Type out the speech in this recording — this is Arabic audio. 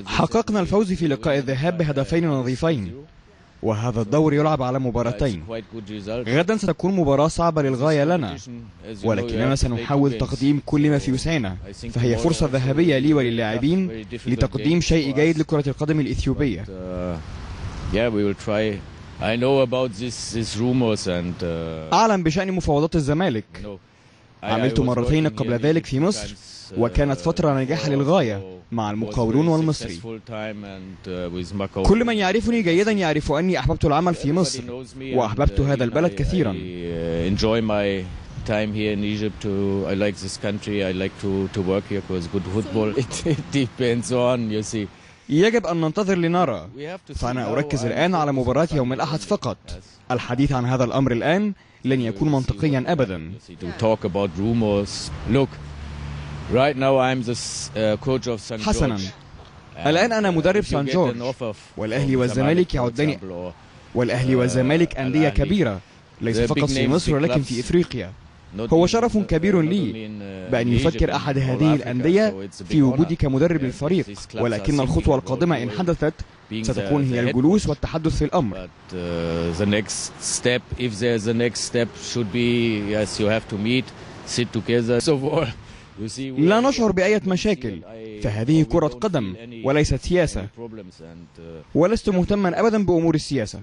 حققنا الفوز في لقاء الذهاب بهدفين نظيفين، وهذا الدور يلعب على مباراتين. غدا ستكون مباراة صعبة للغاية لنا، ولكننا سنحاول تقديم كل ما في وسعنا، فهي فرصة ذهبية لي وللاعبين لتقديم شيء جيد لكرة القدم الإثيوبية. أعلم بشأن مفاوضات الزمالك. عملت مرتين قبل ذلك في مصر، وكانت فترة ناجحة للغاية مع المقاولون والمصري. كل من يعرفني جيدا يعرف أني أحببت العمل في مصر، وأحببت هذا البلد كثيرا. يجب أن ننتظر لنرى، فأنا أركز الآن على مباراة يوم الأحد فقط. الحديث عن هذا الأمر الآن لن يكون منطقيا أبدا. حسنا، الآن أنا مدرب سان جورج، والأهلي والزمالك يعدان، والأهلي والزمالك أندية كبيرة ليس فقط في مصر ولكن في إفريقيا. هو شرف كبير لي بأن يفكر أحد هذه الأندية في وجودي كمدرب للفريق، ولكن الخطوة القادمة إن حدثت ستكون هي الجلوس والتحدث في الأمر. لا نشعر بأي مشاكل، فهذه كرة قدم وليست سياسة، ولست مهتما أبدا بأمور السياسة.